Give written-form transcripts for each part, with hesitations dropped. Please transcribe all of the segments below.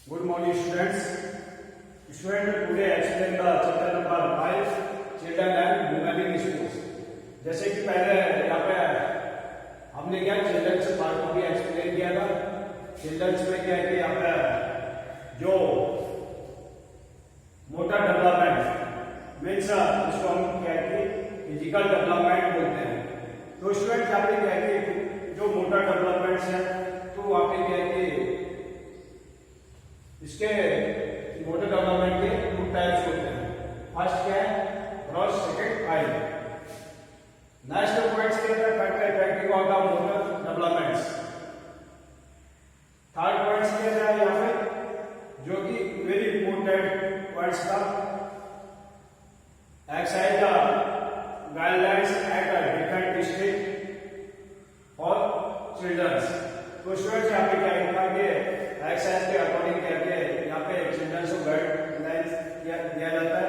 Good morning, students. Student, today explain the chapter number 5, children and women in schools. जैसे कि पहले यहाँ पे हमने क्या चिल्ड्रंस पार्ट को भी एक्सप्लेन किया था. चिल्ड्रंस में क्या है कि यहाँ पे जो मोटर डेवलपमेंट मीन्स जिसको हम क्या है कि फिजिकल डेवलपमेंट बोलते हैं. तो स्टूडेंट यहाँ पे क्या है कि जो मोटर डेवलपमेंट्स है तो वहाँ पे क्या है कि इसके मोटर डेवलपमेंट के टू टाइप्स होते हैं. फर्स्ट क्या है ग्रॉस, सेकंड आई. नेक्स्ट पॉइंट्स के अंदर factory of the motor developments. Third points के अंदर यहाँ पे जो कि वेरी इंपॉर्टेंट पॉइंट्स का exercise guidelines at different stage और चिल्ड्रंस. तो स्टूडेंट्स यहाँ पे क्या लिखा कि एक्सरसाइज के अकॉर्डिंग कहते हैं यहाँ पे चिल्ड्रंस को गाइडलाइंस दिया जाता है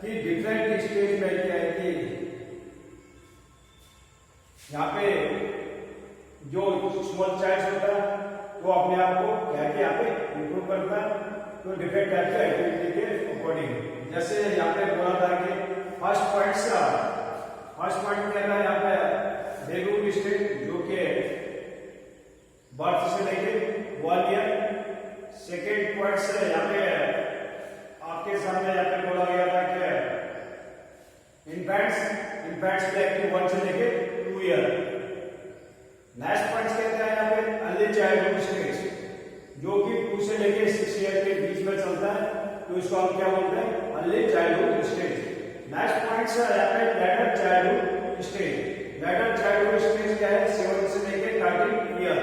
कि डिफरेंट स्टेज में क्या है कि यहाँ पे जो स्मॉल चाइल्ड होता है वो अपने आप को क्या है यहाँ पे इंप्रूव करता है. तो डिफरेंट टाइप के एक्टिविटी के अकॉर्डिंग जैसे यहाँ पे बोला था कि फर्स्ट पॉइंट क्या है यहाँ पे बेबी स्टेज जो कि बर्थ से लेके 1 ईयर. सेकेंड पॉइंट से यहाँ पे आपके सामने यहाँ पे बोला गया था कि इन्फेंट्स के एक्टिव 1 से लेके 2 ईयर. नेक्स्ट पॉइंट कहते हैं यहाँ पे अर्ली चाइल्डहुड स्टेज जो कि 2 से लेके 6 ईयर के बीच में चलता है. तो इसको हम क्या बोलते हैं early childhood stage. Next point से यहाँ पे letter childhood stage. Letter childhood stage क्या है 7 से लेके 13 ईयर.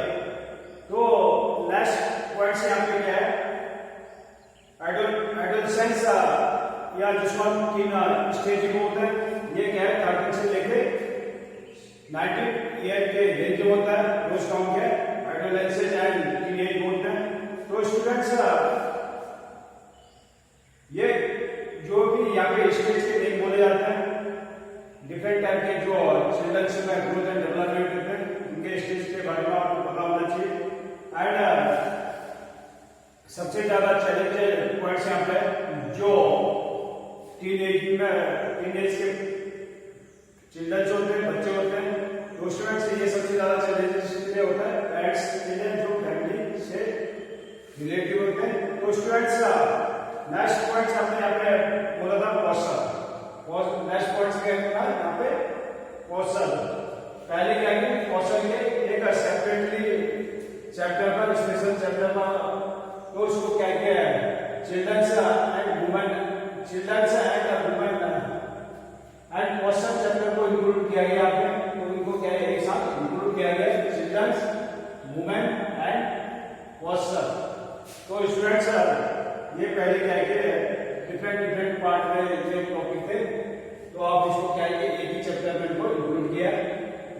तो लास्ट पॉइंट से यहाँ पे क्या है एडोलसेंस या जिसको हम 3 स्टेज को होता है. ये क्या है 13 से लेके 19 ईयर के रेंज में होता है. तो उसको हम क्या है एडोलसेंस एंड टीनेज बोलते हैं. तो स्टूडेंट्स ये जो भी यहाँ पे स्टेज के नेम बोले जाते हैं डिफरेंट टाइप के जो चिल्ड्रंस में ग्रोथ एंड डेवलपमेंट होते हैं उनके स्टेज के बारे में आपको पता होना चाहिए. एंड सबसे ज्यादा चैलेंजेस पॉइंट्स यहाँ पे जो टीनेज के चिल्ड्रंस होते हैं, बच्चे होते हैं. तो स्टूडेंट्स ये सबसे ज्यादा चैलेंजेस इसलिए होता है पेरेंट्स के लिए जो फैमिली से रिलेटिव होते हैं. तो स्टूडेंट्स नेक्स्ट पॉइंट्स हमने यहाँ पे बोला था पोस्चर. नेक्स्ट पॉइंट्स के यहाँ पे पोस्चर पहले क्या है पोस्चर के एक सेपरेटली चैप्टर पर स्पेशल चैप्टर पर. तो उसको क्या किया है children's and women and posture chapter को इंक्लूड किया गया आपने. तो उनको क्या है एक साथ इंक्लूड किया गया चिल्ड्रंस, वुमेन एंड पोस्चर. तो स्टूडेंट्स ये पहले क्या है डिफरेंट पार्ट में जो टॉपिक थे तो आप इसको क्या है एक ही चैप्टर में इनको इंक्लूड किया.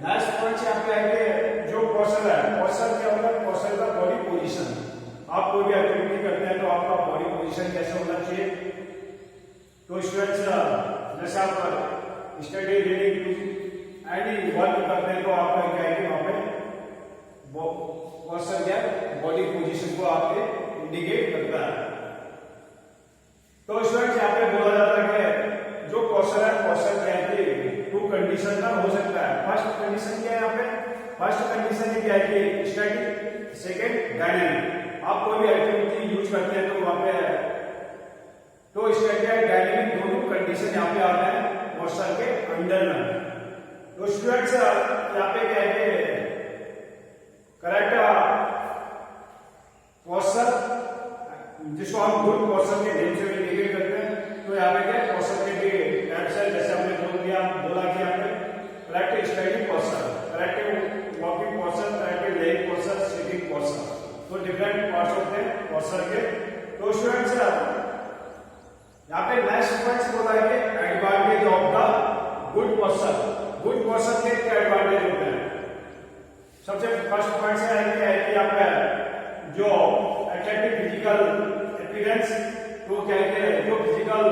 नेक्स्ट पॉइंट यहाँ पे आएंगे जो पोस्चर है. पोस्चर क्या होता है पोस्चर का बॉडी पोजीशन. आप कोई भी एक्टिविटी करते हैं तो आपका बॉडी पोजीशन कैसे होना चाहिए. तो स्टूडेंट्स जैसे आप स्टडी रीडिंग एनी वर्क करते हैं तो आपका क्या है कि वहां पे पोस्चर क्या बॉडी पोजीशन को आपके इंडिकेट करता है. तो स्टूडेंट्स यहाँ पे बोला जाता है कि जो पोस्चर है पोस्चर क्या है कि 2 कंडीशन का हो सकता है. फर्स्ट कंडीशन क्या है यहाँ पे फर्स्ट कंडीशन क्या है कि स्टैटिक, सेकंड डायनेमिक. आप कोई भी एक्टिविटी यूज करते हैं तो वहां पे तो स्टैटिक एंड डायनेमिक दोनों कंडीशन यहाँ पे आते हैं पोस्चर के अंडर में. तो स्टूडेंट्स यहाँ पे क्या है कि करेक्ट पोस्चर जिसको हम गुड पोस्चर के नेम से इंडिकेट करते हैं. तो यहाँ पे क्या पोस्चर के टाइप्स है जैसे हमने बोला कि यहाँ पे correct standing posture, correct walking posture, correct laying posture, sitting posture. तो डिफरेंट पार्ट्स होते हैं पोस्चर के. तो स्टूडेंट्स यहाँ पे नेक्स्ट पॉइंट्स बोला है कि advantage of the good posture. Good posture के क्या एडवांटेज होते हैं. सबसे फर्स्ट पॉइंट है कि यहाँ पे जो अट्रैक्टिव फिजिकल अपीयरेंस. तो क्या है जो फिजिकल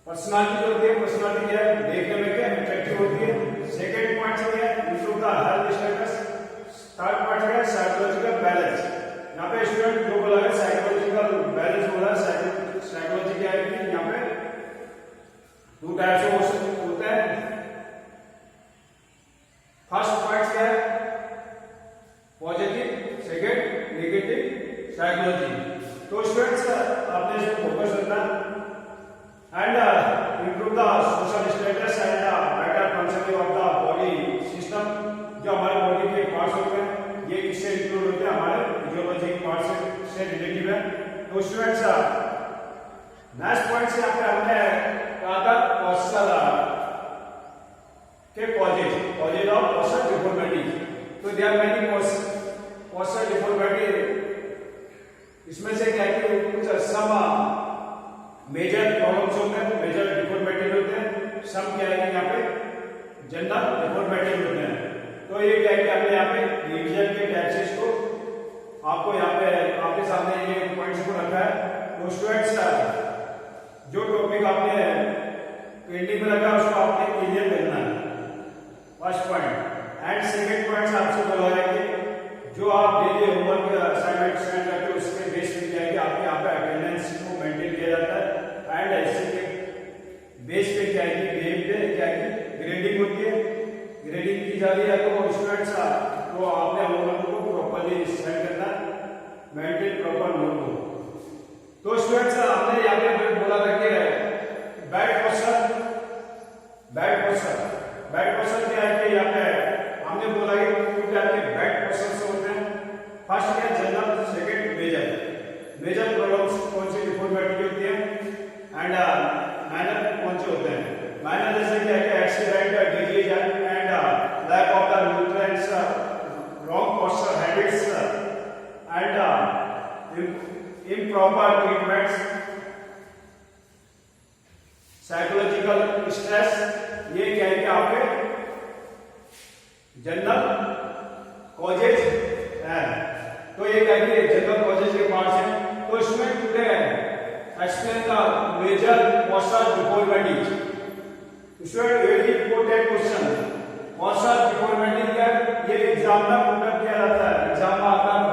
पर्सनालिटी होती है पर्सनालिटी क्या है देखने में क्या अट्रैक्टिव होती है. सेकंड पॉइंट क्या है improve the health status. Third point क्या है साइकोलॉजिकल बैलेंस. यहाँ पे स्टूडेंट जो बोला साइकोलॉजी। तो स्टूडेंट्स आपने इसमें फोकस रखना and improve the social status and better functioning of the body system. जो हमारे बॉडी के पार्ट्स होते हैं ये किससे इंक्लूड होते हैं, हमारे फिजियोलॉजी के पार्ट्स से रिलेटिव है। तो स्टूडेंट्स नेक्स्ट पॉइंट से यहाँ पे हमने कहा था पोस्चर के कॉजेज ऑफ पोस्चर डिफॉर्मिटी। तो there are many posture deformity, इसमें से क्या है कुछ सम मेजर प्रॉब्लम्स होते हैं, मेजर डिफॉर्मिटी होते हैं, सम क्या है यहाँ पे जनरल डिफॉर्मिटी होते हैं। तो ये क्या है कि हमने यहाँ पे रिवीजन के टैक्सेस को आपको यहाँ पे आपके सामने ये पॉइंट्स को रखा है। तो स्टूडेंट्स जो टॉपिक आपने पेंडिंग में रखा उसको आपने क्लियर करना है, first point. And second point आपसे बोला है कि जो आप डेली होमवर्क असाइनमेंट सेंड करते हो उसके बेस पे क्या है कि आपके यहाँ पे अटेंडेंस को मेंटेन किया जाता है एंड ऐसे के बेस पे क्या है कि ग्रेड पे क्या है कि ग्रेडिंग होती है, ग्रेडिंग की जा रही है। तो स्टूडेंट्स तो आपने होमवर्क को प्रॉपर्ली सेंड करना, मेंटेन प्रॉपर नोट को। तो स्टूडेंट्स हमने यहाँ पे बोला था कि बैड पोस्चर क्या है कि यहाँ पे हमने बोला कि आपके बैड पोस्चर होते हैं। फर्स्ट क्या जनरल, सेकंड मेजर प्रॉब्लम्स कौन सी डिफॉर्मिटी होती है एंड माइनर कौन से होते हैं। माइनर जैसे क्या है accident, disease and lack of the nutrients, wrong posture habits and improper treatments, psychological stress, ये क्या है कि आपके जनरल कॉजेज है। तो ये क्या है जनरल कॉजेज के पार्ट्स हैं। तो इसमें today explain the major posture deformities. Student very important question, posture deformity क्या है, ये एग्जाम में पुट किया जाता है, एग्जाम में आता है।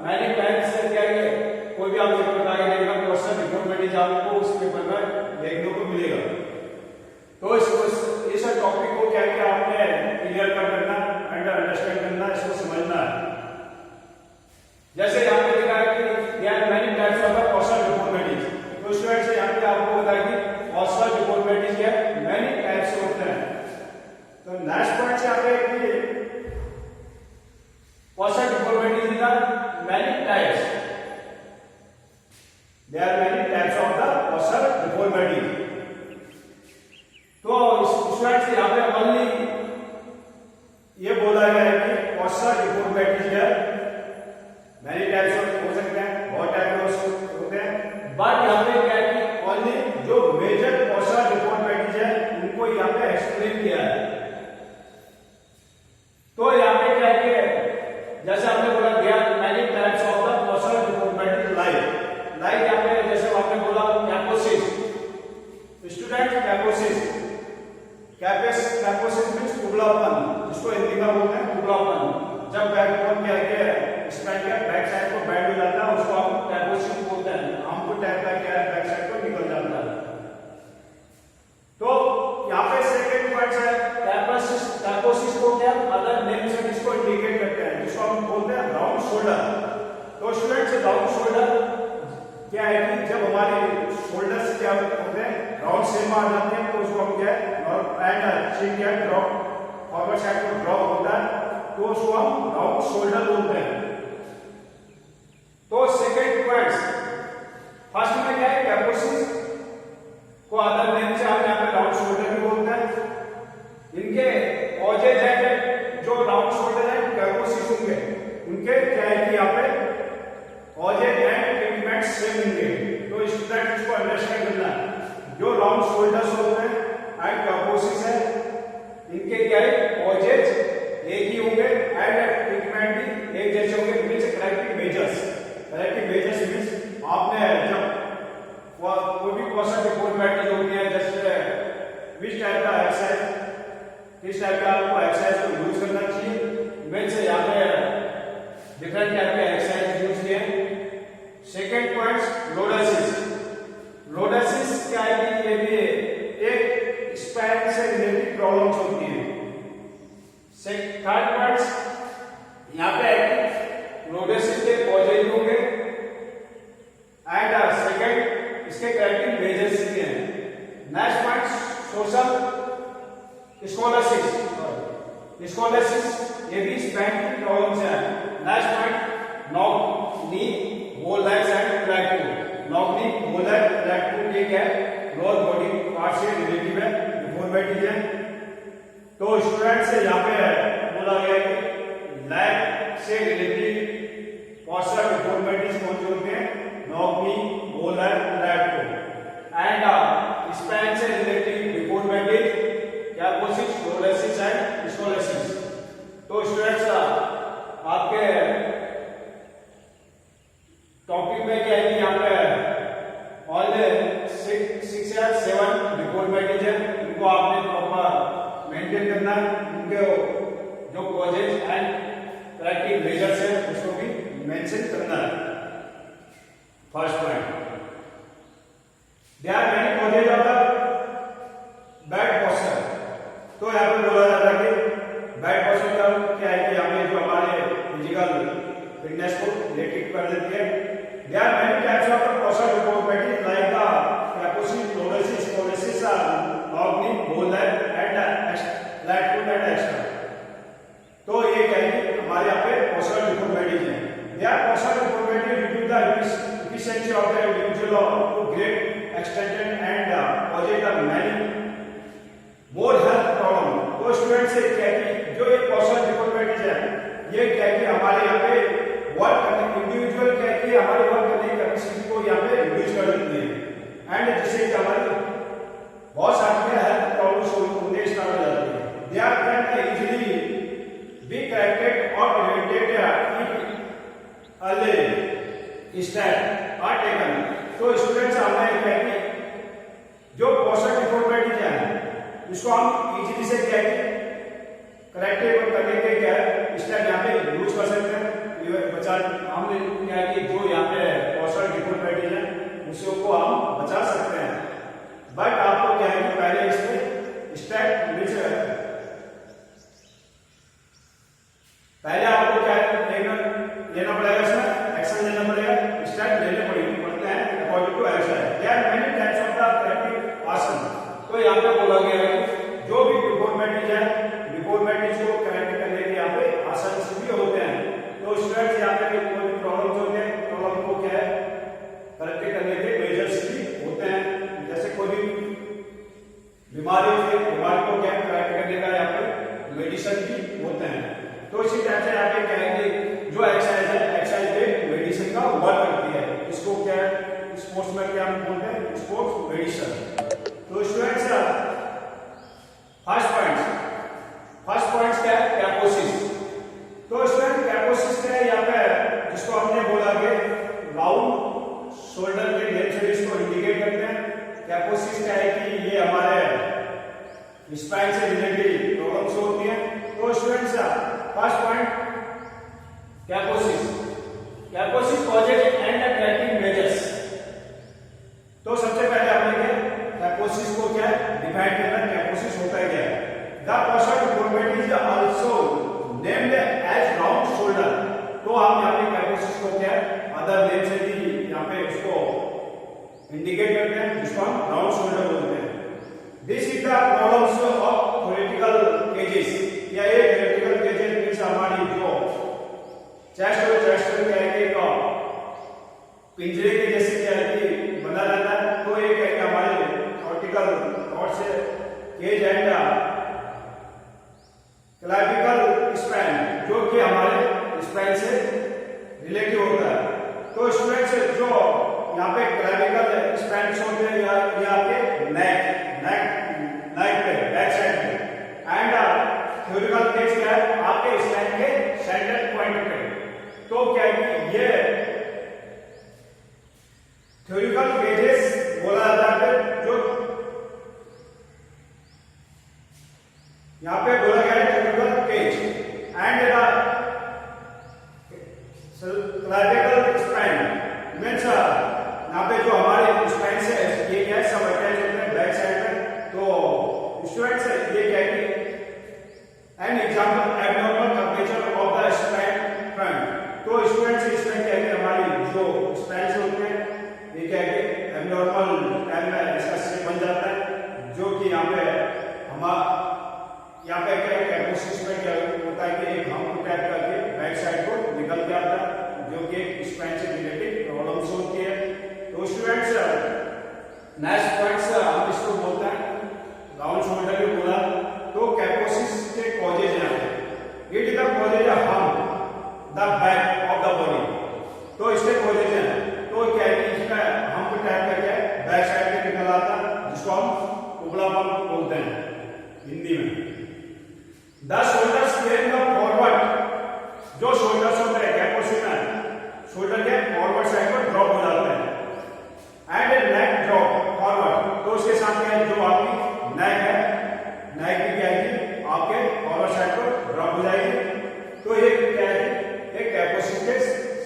मैंने टाइम्स से क्या है कोई भी आप पेपर बनाए देगा पोस्चर डिफॉर्मिटीज आपको उस पेपर में देखने को मिलेगा। तो इस टॉपिक को क्या क्या आपने क्लियर करना एंड अंडरस्टैंड करना, इसको समझना है। जैसे यहाँ पे लिखा है कि there are many types of posture deformities. तो स्टूडेंट्स यहाँ पे आपको बताया कि पोस्चर डिफॉर्मिटीज के मेनी टाइप्स होते हैं। तो नेक्स्ट पॉइंट से आगे कि पोस्चर डिफॉर्मिटीज का many types, there are many types of the posture deformity। तो स्टूडेंट्स यहाँ पे ओनली ये बोला गया है कि posture deformity है, many types of हो सकते हैं, बहुत टाइप होते हैं, बट यहाँ पे क्या है कि ओनली जो मेजर posture deformity है उनको यहाँ पे एक्सप्लेन किया है। तो यहाँ पे क्या है कि जैसे आपने बोला there are many types of the posture deformity like यहाँ पे जैसे आपने बोला कैपोसिस। स्टूडेंट कैपोसिस मींस कुबलापन, जिसको हिंदी में बोलते हैं कुबलापन। जब बैकबोन क्या है स्पाइन के बैक साइड को बेंड हो जाता है उसको हम कैपोसिस बोलते हैं। हमको टैप का क्या है बैक साइड को निकल जाता है। तो यहाँ पे सेकंड पॉइंट है कैपोसिस को क्या अदर नेम से इसको इंडिकेट करते हैं, जिसको हम बोलते हैं राउंड शोल्डर। तो स्टूडेंट्स राउंड शोल्डर क्या है कि जब हमारे शोल्डर्स क्या होते हैं राउंड शेप में आ जाते हैं तो उसको हम क्या है एंड चिन क्या ड्रॉप फॉरवर्ड साइड को ड्रॉप होता है तो उसको हम राउंड शोल्डर बोलते हैं। तो सेकंड पॉइंट फर्स्ट में क्या है कैपोसिस को अदर नेम से हम यहाँ पे राउंड शोल्डर भी बोलते हैं। इनके कॉजेज है जो राउंड शोल्डर है कैपोसिस होंगे उनके क्या है कि यहाँ पे कॉजेज एंड ट्रीटमेंट सेम होंगे। तो स्टूडेंट इसको अंडरस्टैंड करना है, जो राउंड शोल्डर्स होते हैं एंड कैपोसिस है इनके क्या है कॉजेज एक ही होंगे एंड ट्रीटमेंट भी एक जैसे होंगे। मींस करेक्टिव मेजर्स मींस आपने जब कोई भी पोस्चर डिफॉर्मिटी होती है जैसे विच टाइप का एक्सरसाइज किस टाइप का आपको एक्सरसाइज को यूज करना चाहिए। मींस यहाँ पे डिफरेंट टाइप के एक्सरसाइज यूज किए। सेकेंड पॉइंट लोडेसिस क्या है कि ये भी एक स्पाइन से रिलेटेड प्रॉब्लम्स होती है। थर्ड पॉइंट यहाँ पे लोडेसिस के कॉजेज होंगे एंड सेकंड इसके करेक्टिव मेजर्स भी हैं। नेक्स्ट पॉइंट सोशल स्कॉलरशिप ये भी स्पेन की प्रॉब्लम्स है। नेक्स्ट पॉइंट नॉक नी बोल legs and flat knock knee bow leg flat एक है लोअर बॉडी पार्ट से रिलेटिव है डिफॉर्मिटीज है। तो स्टूडेंट्स यहाँ पे बोला गया कि लेग से रिलेटिव पॉस्चर डिफॉर्मिटीज कौन से होते हैं knock knee bow leg flat and Spain से रिलेटिव डिफॉर्मिटीज कैपोसिस स्कोलेसिस एंड स्कोलेसिस। तो स्टूडेंट्स आपके टॉपिक में क्या है कि यहाँ पे ऑल 6 या 7 डिफॉर्मिटीज है, इनको आपने प्रॉपर मेंटेन करना है। उनके जो कॉजेज एंड करेक्टिव मेजर्स है उसको भी मेंशन करना है। First point there are many causes of the bad posture. तो यहाँ पे बोला जाता है कि बैड पोस्चर का क्या है कि हमें जो हमारे फिजिकल फिटनेस को रिलेटेड कर देती है। There are many types of posture deformities like the kyphosis scoliosis scoliosis knock knee bow leg and flat foot and extra. तो ये क्या है कि हमारे यहाँ पे पोस्चर डिफॉर्मिटीज है। They are posture deformities due to the efficiency of the individual to great extent and causes the many more health problem। तो स्टूडेंट से क्या है कि जो ये पोस्चर डिफॉर्मिटीज है ये क्या है कि हमारे यहाँ पे वर्क करने इंडिविजुअल क्या है कि हमारे वर्क करने की कैपेसिटी को यहाँ पे रिड्यूस कर देती है एंड जिससे कि हमारी बहुत सारी हेल्थ प्रॉब्लम्स होने स्टार्ट हो जाती है। They are can easily be corrected और prevented early step are taken. तो स्टूडेंट्स हमें क्या है कि जो पोस्चर डिफॉर्मिटीज है इसको हम इजीली से क्या है करेक्टिव करने के क्या है स्टेप यहाँ पे यूज कर सकते हैं। बचा हमने क्या है कि जो यहाँ पे पोस्चर डिफॉर्मिटीज है उसको हम बचा सकते हैं। बट आपको क्या है कि पहले इसमें स्टेप पहले आपको क्या लेना पड़ेगा, इसमें एक्शन लेना पड़ेगा, स्टेप लेने पड़ते हैं according to exercise. There are many types of the corrective asana. तो यहाँ पे बोला गया है कि जो भी डिफॉर्मिटीज है डिफॉर्मिटीज को करेक्ट करने के यहाँ पे आसन भी होते हैं। तो स्टूडेंट्स यहाँ पे कोई भी प्रॉब्लम होते हैं प्रॉब्लम को क्या है करेक्ट करने के मेजर्स भी होते हैं। जैसे कोई भी बीमारी होती है बीमारी को क्या करेक्ट करने का यहाँ पे मेडिसिन भी होते हैं। तो इसी टाइप से यहाँ पे क्या है कि जो एक्सरसाइज है एक्सरसाइज पे मेडिसिन का वर्क करती है। इसको क्या है स्पोर्ट्स में क्या हम बोलते हैं स्पोर्ट्स मेडिसिन। तो स्टूडेंट्स फर्स्ट पॉइंट क्या है कैपोसिस। तो स्टूडेंट कैपोसिस क्या है यहाँ पे जिसको हमने बोला कि राउंड शोल्डर के नेम से इसको इंडिकेट करते हैं। कैपोसिस क्या है कि ये हमारे स्पाइन से रिलेटेड प्रॉब्लम्स होती हैं। तो students first point कैपोसिस causes and corrective measures. तो सबसे पहले हमने क्या कैपोसिस को क्या डिफाइन करना कैपोसिस होता है क्या है। The posture deformity is also named as round shoulder. तो हम यहाँ पे कैपोसिस को क्या अदर नेम से भी यहाँ पे उसको इंडिकेट करते हैं जिसको हम राउंड शोल्डर बोलते हैं। This is the problems of theoretical cases. या ये थ्योरेटिकल केजेस मींस हमारी जो चेस्ट क्या है कि पिंजरे के जैसे क्या है कि बना रहता है। तो ये क्या है हमारे थ्योरेटिकल थॉट से केज एंड क्लैविकल स्पाइन जो कि हमारे स्पाइन से रिलेटिव होता है। तो स्टूडेंट्स जो यहाँ पे क्लैविकल स्पाइन होते हैं या आपके नेक पे बैक साइड पे एंड थ्योरेटिकल केज क्या है आपके स्पाइन के सेंटर पॉइंट पे। तो क्या है कि ये थ्योरेटिकल केजेस बोला जाता है जो यहाँ पे बोला गया है theoretical cage and clavicle spine means यहाँ पे जो हमारे स्पाइन से ये क्या है सब अटैच होते हैं बैक साइड में। तो स्टूडेंट्स ये क्या है an example abnormal curvature of the spine front. तो स्टूडेंट्स इसमें क्या है कि हमारी जो स्पाइन होते हैं the back of the body. तो इसके पोजीशन तो क्या है कि इसका हम टैप करके बैक साइड पे निकल आता है, जिसको हम उबलापन बोलते हैं हिंदी में। The shoulders came the forward, जो शोल्डर्स होते हैं क्या पोजीशन है, शोल्डर के फॉरवर्ड साइड पर ड्रॉप हो जाते हैं एंड नेक ड्रॉप फॉरवर्ड। तो उसके साथ क्या है, जो आपकी नेक है, नेक भी क्या है आपके फॉरवर्ड साइड पर ड्रॉप हो जाएगी। तो ये क्या है, एक कैपोसिस के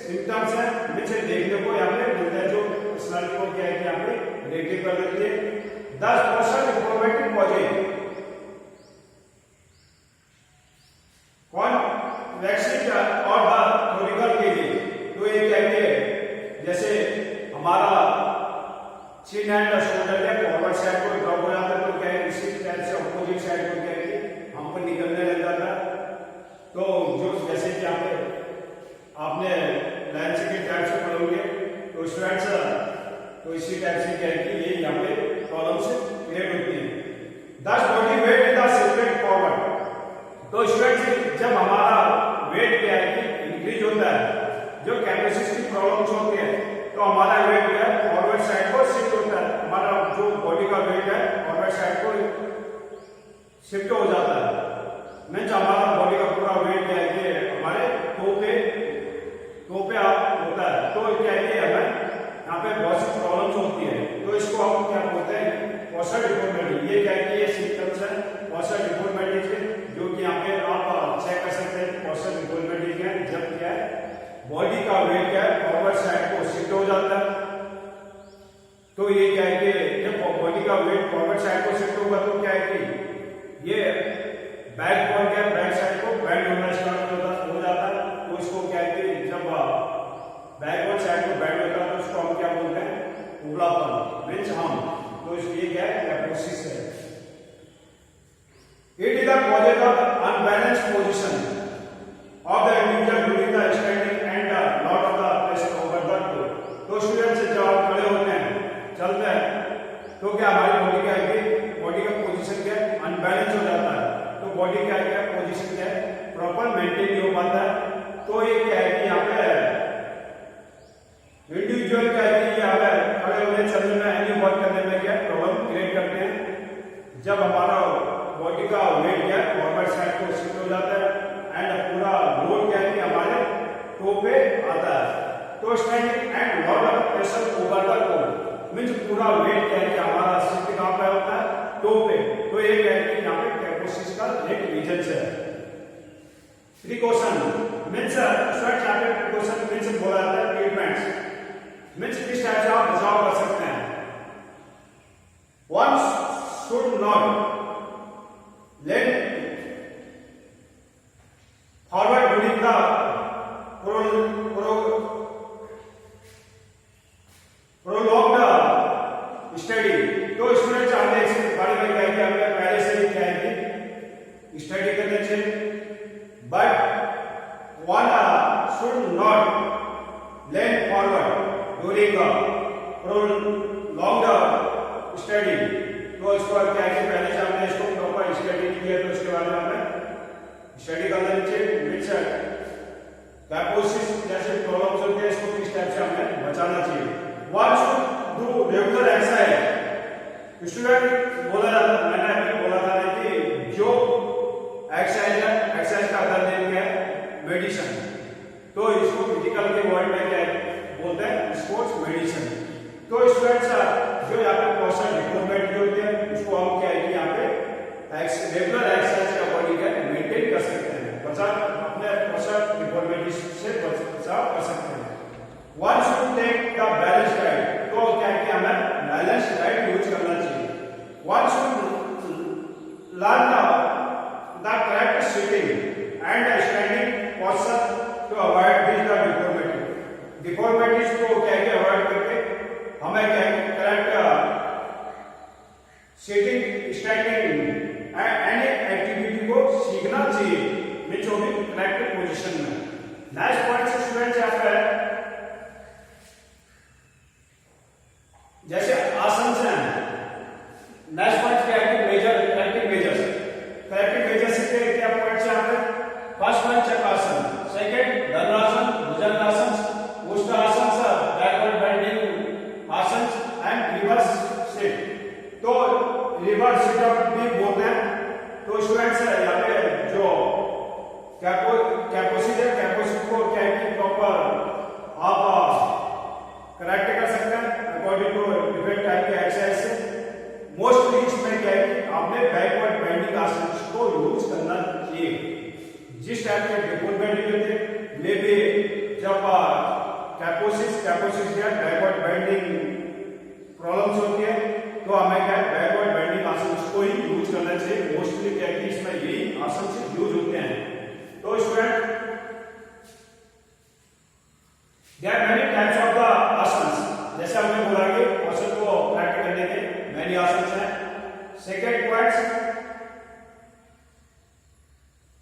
सिम्टम्स है जिसे देखने को यहाँ पे मिलता है, जो पर्सनालिटी को क्या है कि यहाँ पे नेगेटिव कर देती है। 10% इंफॉर्मेटिव पॉजिटिव कॉन्वेक्सिव और द थोरिकल के लिए। तो ये क्या है, जैसे हमारा चिन एंड शोल्डर के फॉरवर्ड साइड को ड्रॉप हो जाता है, तो क्या है इसी टाइप से अपोजिट साइड को क्या है कि हम पर निकलने लग जाता है। तो जो जैसे कि यहाँ पे आपने लाइन से के टाइप से पढ़ोगे तो स्टूडेंट्स तो इसी टाइप से क्या है कि ये यहाँ पे प्रॉब्लम्स क्रिएट होती है। 10 body weight with the shifted forward. तो स्टूडेंट्स जब हमारा वेट क्या है कि इंक्रीज होता है, जो कैपेसिटी की प्रॉब्लम्स होती है, तो हमारा वेट क्या है फॉरवर्ड साइड को शिफ्ट होता है। हमारा जो बॉडी का वेट है फॉरवर्ड साइड को शिफ्ट हो जाता है, मीन्स हमारा बॉडी का पूरा वेट क्या है कि हमारे टो पे आप होता है। तो क्या है कि हमें यहाँ पे बहुत सी प्रॉब्लम्स होती है, तो इसको हम क्या बोलते हैं पॉस्चर डिफॉर्मिटी। ये क्या है कि ये सिम्टम्स है पॉस्चर डिफॉर्मिटी के, जो कि यहाँ पे आप चेक कर सकते हैं पॉस्चर डिफॉर्मिटी क्या है, जब क्या है बॉडी का वेट क्या है फॉरवर्ड साइड को शिफ्ट हो जाता है। तो ये क्या है कि जब बॉडी का वेट फॉरवर्ड साइड को शिफ्ट होगा तो क्या है कि ये बैक बोन क्या बैक साइड को बेंड होना स्टार्ट हो जाता है। तो इसको क्या है कि जब बैकवर्ड साइड को बेंड होता है तो उसको हम क्या बोलते हैं उबलापन, मींस हम। तो इसलिए क्या है कैपोसिस है। It is the cause of unbalance position of the individual during the standing and lot of the pressure over the toe. तो स्टूडेंट्स जब आप खड़े होते हैं चलते हैं तो क्या हमारी बॉडी क्या है, बॉडी का पोजीशन क्या है अनबैलेंस हो जाता है। तो बॉडी क्या है पोजीशन क्या है प्रॉपर मेंटेन नहीं हो पाता है। तो ये क्या है कि यहाँ पे इंडिविजुअल क्या है कि यहाँ पे खड़े होने चलने में एनी वर्क करने में क्या प्रॉब्लम क्रिएट करते हैं। जब हमारा बॉडी का वेट क्या है फॉरवर्ड साइड को शिफ्ट हो जाता है एंड पूरा लोड क्या है कि हमारे टो पे आता है। तो standing and lot of pressure over the toe, means पूरा वेट क्या है कि हमारा शिफ्ट कहाँ पे होता है टो पे। तो ये क्या है कि यहाँ पे कैपोसिस का एक रीजन है। Precaution means sweat chartered precaution means बोला जाता है ट्रीटमेंट्स, मींस किस टाइप से आप बचाव कर सकते हैं। One should not let forward during the prolonged study. तो स्टूडेंट्स हमने इस बारे में क्या किया, हमने पहले से ही क्या है कि स्टडी करने चाहिए, but one should not lean forward during a prolonged study। तो इसको क्या है कि पहले से हमने इसको प्रॉपर स्टडी किया, तो इसके बाद में हमें स्टडी करना चाहिए। मींस कैपोसिस जैसे प्रॉब्लम्स होते हैं इसको किस टाइप से हमें बचाना चाहिए। One should do regular exercise। Student बोला जाता, मैंने अभी बोला था कि जो एक्सरसाइज है, एक्सरसाइज का अदर नेम क्या है मेडिसिन। तो इसको फिजिकल के वर्ड में क्या बोलते हैं स्पोर्ट्स मेडिसिन। तो स्टूडेंट्स जो यहाँ पे पोस्चर डिफॉर्मिटी होती है उसको हम क्या है कि यहाँ पे रेगुलर एक्सरसाइज का बॉडी का मेंटेन कर सकते हैं, बचा अपने पोस्चर डिफॉर्मिटी से बचाव कर सकते हैं। One should take the balance diet. तो क्या है कि हमें बैलेंस डाइट यूज करना चाहिए। One should learn the correct sitting and standing posture to avoid these the deformity। deformities को क्या है अवॉइड करके हमें क्या है correct sitting standing any activity को सीखना चाहिए, मींस वो भी करेक्ट पोजीशन में। नेक्स्ट पॉइंट स्टूडेंट्स यहाँ पे जैसे आसन से नेक्स्ट पॉइंट क्या है कि major corrective measures. Corrective measures के क्या पॉइंट्स यहाँ पे, first point chakrasana, second dhanurasana, deformity होती है, मे बी जब कैपोसिस या बैकवर्ड बेंडिंग प्रॉब्लम्स होती है तो हमें क्या बैकवर्ड बेंडिंग आसन को ही यूज करना चाहिए। मोस्टली क्या है कि इसमें यही आसन से यूज होते हैं। तो student there are many types of the asanas, जैसे हमने बोला कि आसन को प्रैक्टिस करने के मेनी आसन हैं। सेकंड पॉइंट,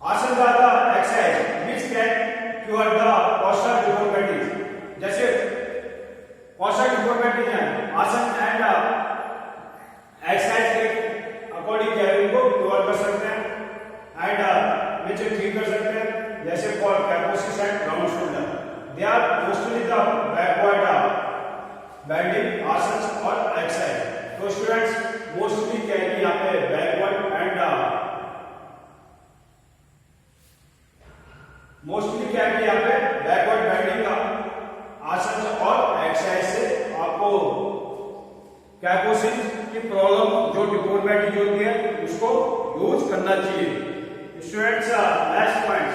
आसन का the exercise which can cure the posture deformities. जैसे पोस्चर डिफॉर्मिटीज है, आसन एंड एक्सरसाइज के अकॉर्डिंग क्या है उनको क्योर कर सकते हैं एंड which ठीक कर सकते हैं। जैसे for kyphosis and round shoulder they are mostly the backward bending asana और एक्सरसाइज। तो स्टूडेंट्स मोस्टली क्या है कि यहाँ पे बैकवर्ड एंड मोस्टली क्या है कि यहाँ पे बैकवर्ड बेंडिंग का आसन और एक्सरसाइज से आपको कैपोसिस की प्रॉब्लम जो डिफॉर्मिटी होती है उसको यूज करना चाहिए। Students next point,